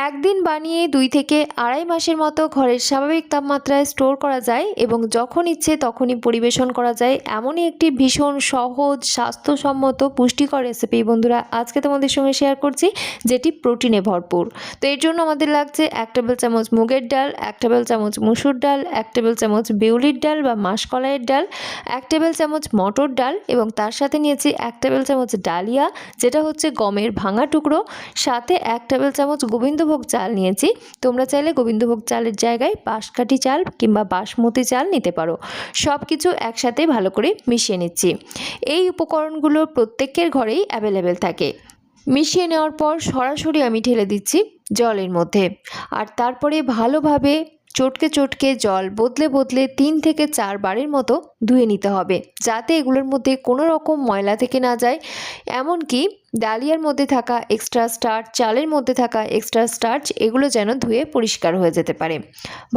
একদিন বানিয়ে 2 থেকে আড়াই মাসের মতো ঘরের স্বাভাবিক তাপমাত্রায় স্টোর করা যায় এবং যখন ইচ্ছে তখনই পরিবেশন করা যায় এমনই একটি ভীষণ সহজ, স্বাস্থ্যসম্মত, পুষ্টিকর রেসিপি বন্ধুরা আজকে তোমাদের সঙ্গে শেয়ার করছি, যেটি প্রোটিনে ভরপুর। তো এর জন্য আমাদের লাগছে 1 টেবিল চামচ মুগের ডাল, 1 টেবিল চামচ মসুর ডাল, 1 টেবিল চামচ বিউলির ডাল বা মাসকলাইয়ের ডাল, 1 টেবিল চামচ মটর ডাল এবং তার সাথে নিয়েছি 1 টেবিল চামচ ডালিয়া, যেটা হচ্ছে গমের ভাঙা টুকরো, সাথে 1 টেবিল চামচ গোবিন্দভোগ চাল নিয়েছি। তোমরা চাইলে গোবিন্দভোগ চালের জায়গায় বাঁশকাঠি চাল কিংবা বাসমতি চাল নিতে পারো। সব কিছু একসাথে ভালো করে মিশিয়ে নিচ্ছি। এই উপকরণগুলো প্রত্যেকের ঘরেই অ্যাভেলেবেল থাকে। মিশিয়ে নেওয়ার পর সরাসরি আমি ঢেলে দিচ্ছি জলের মধ্যে, আর তারপরে ভালোভাবে চটকে চটকে জল বদলে বদলে 3 থেকে 4 বারের মতো ধুয়ে নিতে হবে, যাতে এগুলোর মধ্যে কোনো রকম ময়লা থেকে না যায়। এমনকি ডালিয়ার মধ্যে থাকা এক্সট্রা স্টার্চ, চালের মধ্যে থাকা এক্সট্রা স্টার্চ, এগুলো যেন ধুয়ে পরিষ্কার হয়ে যেতে পারে।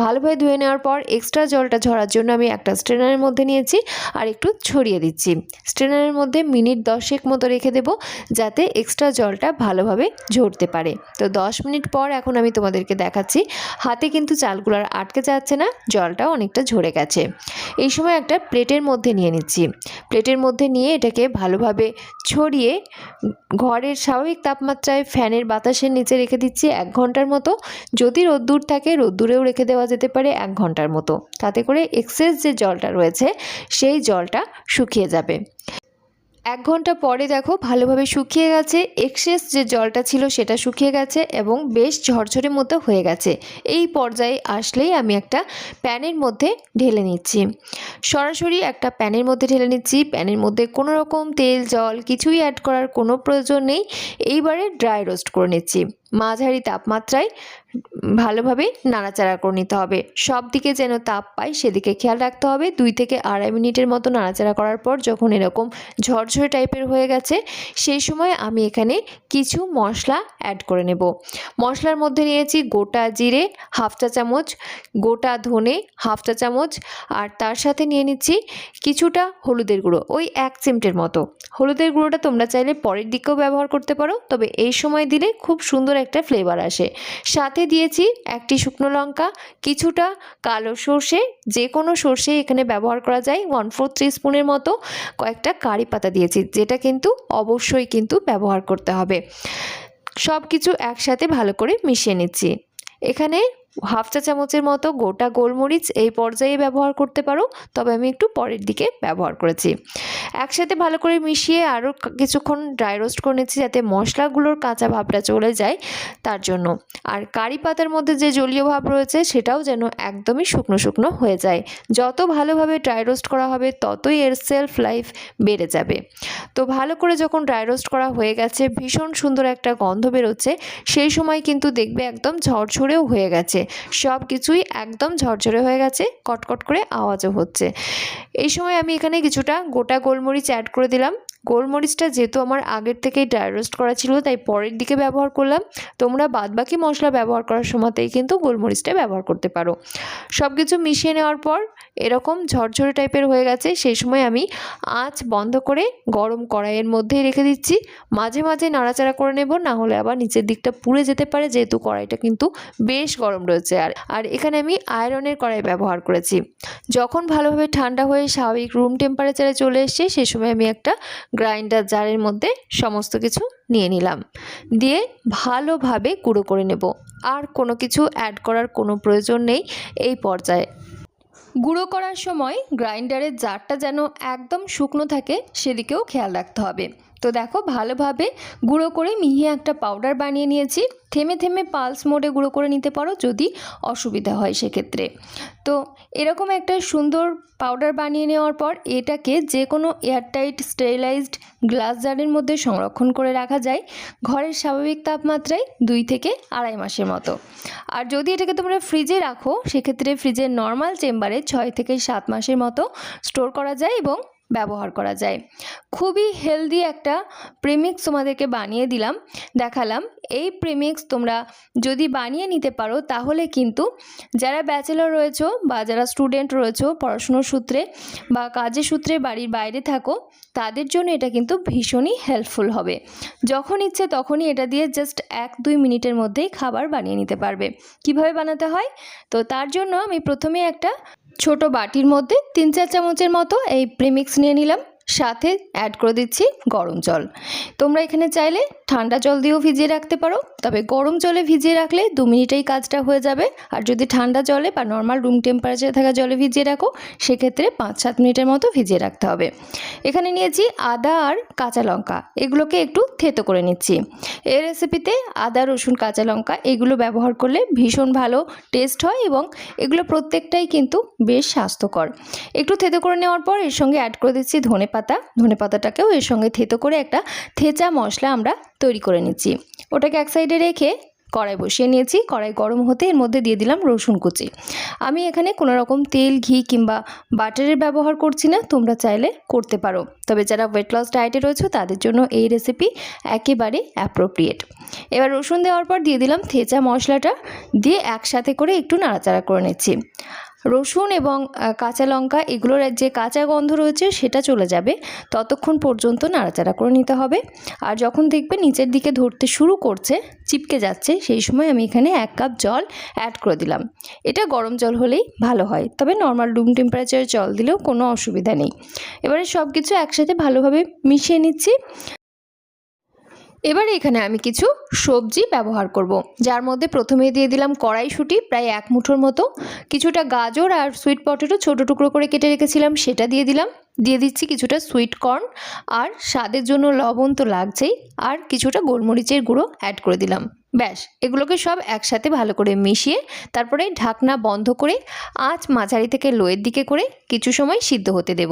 ভালোভাবে ধুয়ে নেওয়ার পর এক্সট্রা জলটা ঝরার জন্য আমি একটা স্ট্রেনারের মধ্যে নিয়েছি আর একটু ছড়িয়ে দিচ্ছি। স্ট্রেনারের মধ্যে মিনিট 10 মতো রেখে দেবো, যাতে এক্সট্রা জলটা ভালোভাবে ঝরতে পারে। তো 10 মিনিট পর এখন আমি তোমাদেরকে দেখাচ্ছি, হাতে কিন্তু চালগুলো আর আটকে যাচ্ছে না, জলটাও অনেকটা ঝরে গেছে। এই সময় একটা প্লেটের মধ্যে নিয়ে নিচ্ছি। প্লেটের মধ্যে নিয়ে এটাকে ভালোভাবে ছড়িয়ে ঘরের স্বাভাবিক তাপমাত্রায় ফ্যানের বাতাসের নিচে রেখে দিচ্ছি 1 ঘন্টার মতো। যদি রোদ্দুর থাকে রোদ্দুরেও রেখে দেওয়া যেতে পারে 1 ঘন্টার মতো, তাতে করে এক্সেস যে জলটা রয়েছে সেই জলটা শুকিয়ে যাবে। 1 ঘন্টা পরে দেখো ভালোভাবে শুকিয়ে গেছে, এক্সেস যে জলটা ছিল সেটা শুকিয়ে গেছে এবং বেশ ঝরঝরে মতো হয়ে গেছে। এই পর্যায়ে আসলেই আমি একটা প্যানের মধ্যে ঢেলে নিচ্ছি। সরাসরি একটা প্যানের মধ্যে ঢেলে নিচ্ছি। প্যানের মধ্যে কোনো রকম তেল জল কিছুই অ্যাড করার কোনো প্রয়োজন নেই। এইবারে ড্রাই রোস্ট করে নিচ্ছি। মাঝারি তাপমাত্রায় ভালোভাবে নাড়াচাড়া করে নিতে হবে, সব দিকে যেন তাপ পায় সেদিকে খেয়াল রাখতে হবে। 2 থেকে আড়াই মিনিটের মতো নাড়াচাড়া করার পর যখন এরকম ঝরঝরে টাইপের হয়ে গেছে, সেই সময় আমি এখানে কিছু মশলা অ্যাড করে নেব। মশলার মধ্যে নিয়েছি গোটা জিরে 1/2 চা চামচ, গোটা ধনে 1/2 চা চামচ, আর তার সাথে নিয়ে নিচ্ছি কিছুটা হলুদের গুঁড়ো, ওই 1 চিমটের মতো। হলুদের গুঁড়োটা তোমরা চাইলে পরের দিকেও ব্যবহার করতে পারো, তবে এই সময় দিলে খুব সুন্দর একটা ফ্লেভার আসে। সাথে দিয়েছি একটি শুকনো লঙ্কা, কিছুটা কালো সর্ষে, যে কোনো সর্ষে এখানে ব্যবহার করা যায়, 1/4 টিস্পুনের মতো, কয়েকটা কারি পাতা দিয়েছি, যেটা কিন্তু অবশ্যই কিন্তু ব্যবহার করতে হবে। সব কিছু একসাথে ভালো করে মিশিয়ে নিচ্ছি। এখানে 1/2 চা চামচের মতো গোটা গোলমরিচ এই পর্যায়ে ব্যবহার করতে পারো, তবে আমি একটু পরের দিকে ব্যবহার করেছি। একসাথে ভালো করে মিশিয়ে আরও কিছুক্ষণ ড্রাই রোস্ট করে নিচ্ছি, যাতে মশলাগুলোর কাঁচা ভাবটা চলে যায় তার জন্য। আর কারি পাতার মধ্যে যে জলীয় ভাব রয়েছে সেটাও যেন একদমই শুকনো শুকনো হয়ে যায়। যত ভালোভাবে ড্রাই রোস্ট করা হবে ততই এর সেলফ লাইফ বেড়ে যাবে। তো ভালো করে যখন ড্রাই রোস্ট করা হয়ে গেছে, ভীষণ সুন্দর একটা গন্ধ বেরোচ্ছে, সেই সময় কিন্তু দেখবে একদম ঝরঝরেও হয়ে গেছে, সব কিছুই একদম ঝরঝরে হয়ে গেছে, কটকট করে আওয়াজও হচ্ছে। এই সময় আমি এখানে কিছুটা গোটা গোলমরিচ অ্যাড করে দিলাম। গোলমরিচটা যেহেতু আমার আগের থেকেই ড্রাই রোস্ট করা ছিল, তাই পরের দিকে ব্যবহার করলাম। তোমরা বাদবাকি মশলা ব্যবহার করার সময়তেই কিন্তু গোলমরিচটা ব্যবহার করতে পারো। সব কিছু মিশিয়ে নেওয়ার পর এরকম ঝরঝরে টাইপের হয়ে গেছে, সেই সময় আমি আঁচ বন্ধ করে গরম কড়াইয়ের মধ্যেই রেখে দিচ্ছি। মাঝে মাঝে নাড়াচাড়া করে নেব, না হলে আবার নিচের দিকটা পুড়ে যেতে পারে, যেহেতু কড়াইটা কিন্তু বেশ গরম রয়েছে। আর এখানে আমি আয়রনের কড়াই ব্যবহার করেছি। যখন ভালোভাবে ঠান্ডা হয়ে স্বাভাবিক রুম টেম্পারেচারে চলে এসছে, সেই সময় আমি একটা গ্রাইন্ডার জারের মধ্যে সমস্ত কিছু নিয়ে নিলাম, দিয়ে ভালোভাবে গুঁড়ো করে নেব। আর কোনো কিছু অ্যাড করার কোনো প্রয়োজন নেই এই পর্যায়ে। গুঁড়ো করার সময় গ্রাইন্ডারের জারটা যেন একদম শুকনো থাকে সেদিকেও খেয়াল রাখতে হবে। তো দেখো ভালোভাবে গুঁড়ো করে মিহি একটা পাউডার বানিয়ে নিয়েছি। থেমে থেমে পালস মোডে গুঁড়ো করে নিতে পারো যদি অসুবিধা হয় সেক্ষেত্রে। তো এরকম একটা সুন্দর পাউডার বানিয়ে নেওয়ার পর এটাকে যে কোনো এয়ারটাইট স্টেরিলাইজড গ্লাস জারের মধ্যে সংরক্ষণ করে রাখা যায় ঘরের স্বাভাবিক তাপমাত্রায় 2 থেকে আড়াই মাসের মতো। আর যদি এটাকে তোমরা ফ্রিজে রাখো সেক্ষেত্রে ফ্রিজের নর্মাল চেম্বারে 6 থেকে 7 মাসের মতো স্টোর করা যায় এবং ব্যবহার করা যায়। খুবই হেলদি একটা প্রিমিক্স তোমাদেরকে বানিয়ে দিলাম, দেখালাম। এই প্রিমিক্স তোমরা যদি বানিয়ে নিতে পারো তাহলে কিন্তু যারা ব্যাচেলর রয়েছো বা যারা স্টুডেন্ট রয়েছো পড়াশুনোর সূত্রে বা কাজের সূত্রে বাড়ির বাইরে থাকো, তাদের জন্য এটা কিন্তু ভীষণই হেল্পফুল হবে। যখন ইচ্ছে তখনই এটা দিয়ে জাস্ট 1-2 মিনিটের মধ্যেই খাবার বানিয়ে নিতে পারবে। কিভাবে বানাতে হয়? তো তার জন্য আমি প্রথমে একটা ছোট বাটির মধ্যে 3-4 চামচের মতো এই প্রিমিক্স নিয়ে নিলাম, সাথে অ্যাড করে দিচ্ছি গরম জল। তোমরা এখানে চাইলে ঠান্ডা জল দিয়েও ভিজিয়ে রাখতে পারো, তবে গরম জলে ভিজিয়ে রাখলে 2 মিনিটেই কাজটা হয়ে যাবে। আর যদি ঠান্ডা জলে বা নর্মাল রুম টেম্পারেচারে থাকা জলে ভিজিয়ে রাখো সেক্ষেত্রে 5-7 মিনিটের মতো ভিজিয়ে রাখতে হবে। এখানে নিয়েছি আদা আর কাঁচা লঙ্কা, এগুলোকে একটু থেতো করে নিচ্ছি। এই রেসিপিতে আদা, রসুন, কাঁচা লঙ্কা এগুলো ব্যবহার করলে ভীষণ ভালো টেস্ট হয় এবং এগুলো প্রত্যেকটাই কিন্তু বেশ স্বাস্থ্যকর। একটু থেতো করে নেওয়ার পর এর সঙ্গে অ্যাড করে দিচ্ছি ধনে পাতাটাকেও এর সঙ্গে থেতো করে একটা থেঁচা মশলা আমরা তৈরি করে নিচ্ছি। ওটাকে এক সাইডে রেখে কড়াই বসিয়ে নিয়েছি। কড়াই গরম হতে এর মধ্যে দিয়ে দিলাম রসুন কুচি। আমি এখানে কোনো রকম তেল, ঘি কিংবা বাটারের ব্যবহার করছি না, তোমরা চাইলে করতে পারো। তবে যারা ওয়েট লস ডায়েটে রয়েছে তাদের জন্য এই রেসিপি একেবারে অ্যাপ্রোপ্রিয়েট। এবার রসুন দেওয়ার পর দিয়ে দিলাম থেঁচা মশলাটা, দিয়ে একসাথে করে একটু নাড়াচাড়া করে নিচ্ছি। রসুন এবং কাঁচা লঙ্কা এগুলোর যে কাঁচা গন্ধ রয়েছে সেটা চলে যাবে, ততক্ষণ পর্যন্ত নাড়াচাড়া করে নিতে হবে। আর যখন দেখবে নিচের দিকে ধরতে শুরু করছে, চিপকে যাচ্ছে, সেই সময় আমি এখানে 1 কাপ জল অ্যাড করে দিলাম। এটা গরম জল হলেই ভালো হয়, তবে নর্মাল রুম টেম্পারেচারে জল দিলেও কোনো অসুবিধা নেই। এবারে সব কিছু একসাথে ভালোভাবে মিশিয়ে নিচ্ছি। এবারে এখানে আমি কিছু সবজি ব্যবহার করব, যার মধ্যে প্রথমে দিয়ে দিলাম কড়াইশুঁটি প্রায় 1 মুঠোর মতো, কিছুটা গাজর আর সুইট পটেটো ছোট টুকরো করে কেটে রেখেছিলাম সেটা দিয়ে দিলাম। দিয়ে দিচ্ছি কিছুটা সুইট কর্ন, আর স্বাদের জন্য লবণ তো লাগছেই, আর কিছুটা গোলমরিচের গুঁড়ো অ্যাড করে দিলাম। ব্যাস, এগুলোকে সব একসাথে ভালো করে মিশিয়ে তারপরে ঢাকনা বন্ধ করে আঁচ মাঝারি থেকে লোয়ের দিকে করে কিছু সময় সিদ্ধ হতে দেব।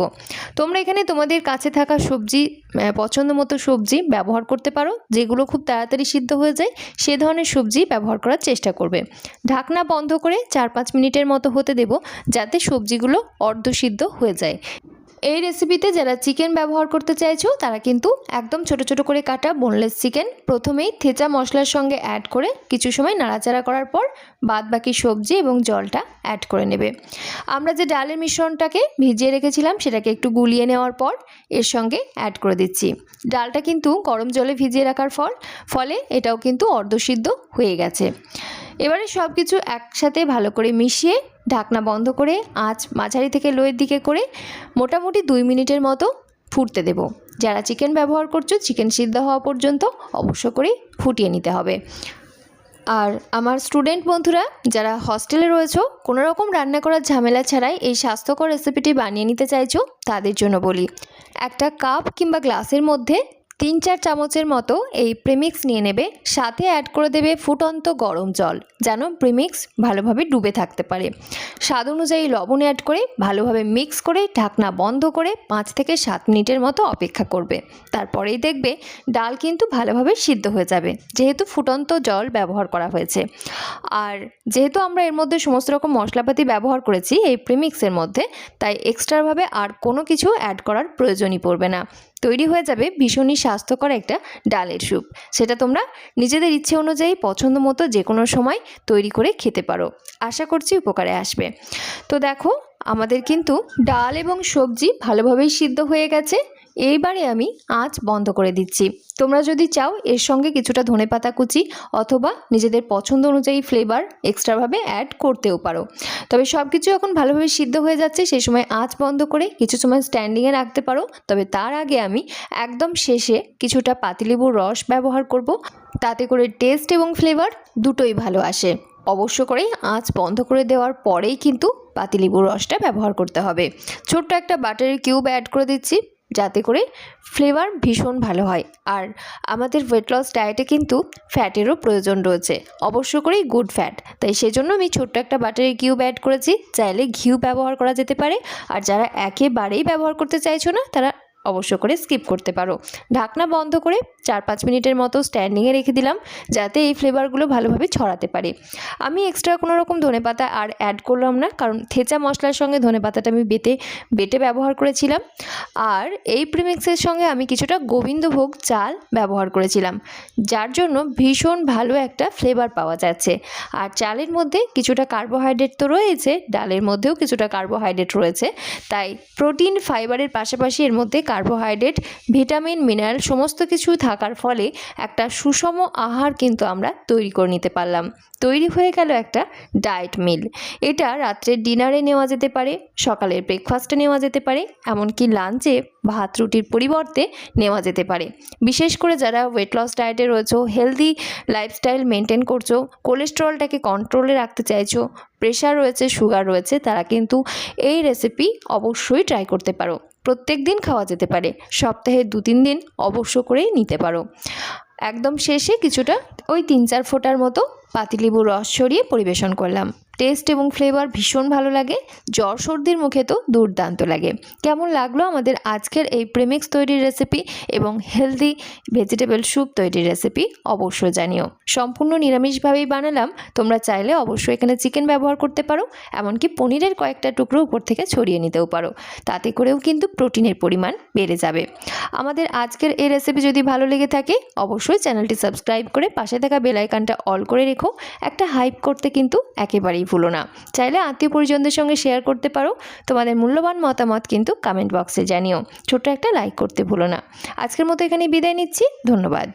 তোমরা এখানে তোমাদের কাছে থাকা সবজি, পছন্দ মতো সবজি ব্যবহার করতে পারো, যেগুলো খুব তাড়াতাড়ি সিদ্ধ হয়ে যায় সে ধরনের সবজি ব্যবহার করার চেষ্টা করবে। ঢাকনা বন্ধ করে 4-5 মিনিটের মতো হতে দেব, যাতে সবজিগুলো অর্ধসিদ্ধ হয়ে যায়। এই রেসিপিতে যারা চিকেন ব্যবহার করতে চাইছো তারা কিন্তু একদম ছোট ছোট করে কাটা বোনলেস চিকেন প্রথমেই থেঁচা মশলার সঙ্গে অ্যাড করে কিছু সময় নাড়াচাড়া করার পর বাদ বাকি সবজি এবং জলটা অ্যাড করে নেবে। আমরা যে ডালের মিশ্রণটাকে ভিজিয়ে রেখেছিলাম সেটাকে একটু গুলিয়ে নেওয়ার পর এর সঙ্গে অ্যাড করে দিচ্ছি। ডালটা কিন্তু গরম জলে ভিজিয়ে রাখার ফলে এটাও কিন্তু অর্ধসিদ্ধ হয়ে গেছে। এবারে সব কিছু একসাথে ভালো করে মিশিয়ে ঢাকনা বন্ধ করে আঁচ মাঝারি থেকে লোয়ের দিকে করে মোটামুটি 2 মিনিটের মতো ফুটতে দেব। যারা চিকেন ব্যবহার করছো চিকেন সিদ্ধ হওয়া পর্যন্ত অবশ্য করে ফুটিয়ে নিতে হবে। আর আমার স্টুডেন্ট বন্ধুরা যারা হস্টেলে রয়েছো, কোনো রকম রান্না করার ঝামেলা ছাড়াই এই স্বাস্থ্যকর রেসিপিটি বানিয়ে নিতে চাইছো, তাদের জন্য বলি, একটা কাপ কিংবা গ্লাসের মধ্যে 3-4 চামচের মতো এই প্রিমিক্স নিয়ে নেবে, সাথে অ্যাড করে দেবে ফুটন্ত গরম জল, যেন প্রিমিক্স ভালোভাবে ডুবে থাকতে পারে। স্বাদ অনুযায়ী লবণ অ্যাড করে ভালোভাবে মিক্স করে ঢাকনা বন্ধ করে 5 থেকে 7 মিনিটের মতো অপেক্ষা করবে। তারপরেই দেখবে ডাল কিন্তু ভালোভাবে সিদ্ধ হয়ে যাবে, যেহেতু ফুটন্ত জল ব্যবহার করা হয়েছে। আর যেহেতু আমরা এর মধ্যে সমস্ত রকম মশলাপাতি ব্যবহার করেছি এই প্রিমিক্সের মধ্যে, তাই এক্সট্রাভাবে আর কোনো কিছু অ্যাড করার প্রয়োজনই পড়বে না। তৈরি হয়ে যাবে ভীষণই স্বাস্থ্যকর একটা ডালের স্যুপ। সেটা তোমরা নিজেদের ইচ্ছে অনুযায়ী পছন্দ মতো যে কোনো সময় তৈরি করে খেতে পারো। আশা করছি উপকারে আসবে। তো দেখো, আমাদের কিন্তু ডাল এবং সবজি ভালোভাবেই সিদ্ধ হয়ে গেছে। এইবারে আমি আঁচ বন্ধ করে দিচ্ছি। তোমরা যদি চাও এর সঙ্গে কিছুটা ধনেপাতা কুচি অথবা নিজেদের পছন্দ অনুযায়ী ফ্লেভার এক্সট্রাভাবে অ্যাড করতেও পারো। তবে সব কিছু এখন ভালোভাবে সিদ্ধ হয়ে যাচ্ছে, সেই সময় আঁচ বন্ধ করে কিছু সময় স্ট্যান্ডিংয়ে রাখতে পারো। তবে তার আগে আমি একদম শেষে কিছুটা পাতিলেবুর রস ব্যবহার করব, তাতে করে টেস্ট এবং ফ্লেভার দুটোই ভালো আসে। অবশ্য করেই আঁচ বন্ধ করে দেওয়ার পরেই কিন্তু পাতিলেবুর রসটা ব্যবহার করতে হবে। ছোট্ট একটা বাটারের কিউব অ্যাড করে দিচ্ছি, যাতে করে ফ্লেভার ভীষণ ভালো হয়। আর আমাদের ওয়েট লস ডায়েটে কিন্তু ফ্যাটেরও প্রয়োজন রয়েছে, অবশ্য করেই গুড ফ্যাট, তাই সেজন্য আমি ছোট্ট একটা বাটারের কিউব অ্যাড করেছি। চাইলে ঘিউ ব্যবহার করা যেতে পারে, আর যারা একেবারেই ব্যবহার করতে চাইছো না তারা অবশ্য করে স্কিপ করতে পারো। ঢাকনা বন্ধ করে 4-5 মিনিটের মতো স্ট্যান্ডিংয়ে রেখে দিলাম, যাতে এই ফ্লেভারগুলো ভালোভাবে ছড়াতে পারে। আমি এক্সট্রা কোনো রকম ধনেপাতা আর অ্যাড করলাম না, কারণ থেঁচা মশলার সঙ্গে ধনেপাতাটা আমি বেটে ব্যবহার করেছিলাম। আর এই প্রিমিক্সের সঙ্গে আমি কিছুটা গোবিন্দভোগ চাল ব্যবহার করেছিলাম, যার জন্য ভীষণ ভালো একটা ফ্লেভার পাওয়া যাচ্ছে। আর চালের মধ্যে কিছুটা কার্বোহাইড্রেট তো রয়েছে, ডালের মধ্যেও কিছুটা কার্বোহাইড্রেট রয়েছে, তাই প্রোটিন ফাইবারের পাশাপাশি এর মধ্যে কার্বোহাইড্রেট, ভিটামিন, মিনারেল সমস্ত কিছু থাকার ফলে একটা সুষম আহার কিন্তু আমরা তৈরি করে নিতে পারলাম। তৈরি হয়ে গেল একটা ডায়েট মিল। এটা রাত্রের ডিনারে নেওয়া যেতে পারে, সকালের ব্রেকফাস্টে নেওয়া যেতে পারে, এমনকি লাঞ্চে ভাত রুটির পরিবর্তে নেওয়া যেতে পারে। বিশেষ করে যারা ওয়েট লস ডায়েটে রয়েছো, হেলদি লাইফস্টাইল মেনটেন করছো, কোলেস্টেরলটাকে কন্ট্রোলে রাখতে চাইছো, প্রেশার রয়েছে, সুগার রয়েছে, তারা কিন্তু এই রেসিপি অবশ্যই ট্রাই করতে পারো। প্রত্যেক দিন খাওয়া যেতে পারে, সপ্তাহে 2-3 দিন অবশ্য করেই নিতে পারো। একদম শেষে কিছুটা ওই 3-4 ফোঁটার মতো পাতিলেবুর রস ছড়িয়ে পরিবেশন করলাম। টেস্ট এবং ফ্লেভার ভীষণ ভালো লাগে, জ্বর সর্দির মুখে তো দুর্দান্ত লাগে। কেমন লাগলো আমাদের আজকের এই প্রিমিক্স তৈরির রেসিপি এবং হেলদি ভেজিটেবল স্যুপ তৈরির রেসিপি অবশ্যই জানিও। সম্পূর্ণ নিরামিষভাবেই বানালাম, তোমরা চাইলে অবশ্যই এখানে চিকেন ব্যবহার করতে পারো, এমনকি পনিরের কয়েকটা টুকরো উপর থেকে ছড়িয়ে নিতেও পারো, তাতে করেও কিন্তু প্রোটিনের পরিমাণ বেড়ে যাবে। আমাদের আজকের এই রেসিপি যদি ভালো লেগে থাকে অবশ্যই চ্যানেলটি সাবস্ক্রাইব করে পাশে থাকা বেল আইকনটা অল করে রেখো, একটা হাইপ করতে কিন্তু একেবারেই ভুলো না। চাইলে আত্মীয় পরিজনদের সঙ্গে শেয়ার করতে পারো, তোমাদের মূল্যবান মতামত কিন্তু কমেন্ট বক্সে জানিও, ছোট্ট একটা লাইক করতে ভুলো না। আজকের মতো এখানে বিদায় নিচ্ছি, ধন্যবাদ।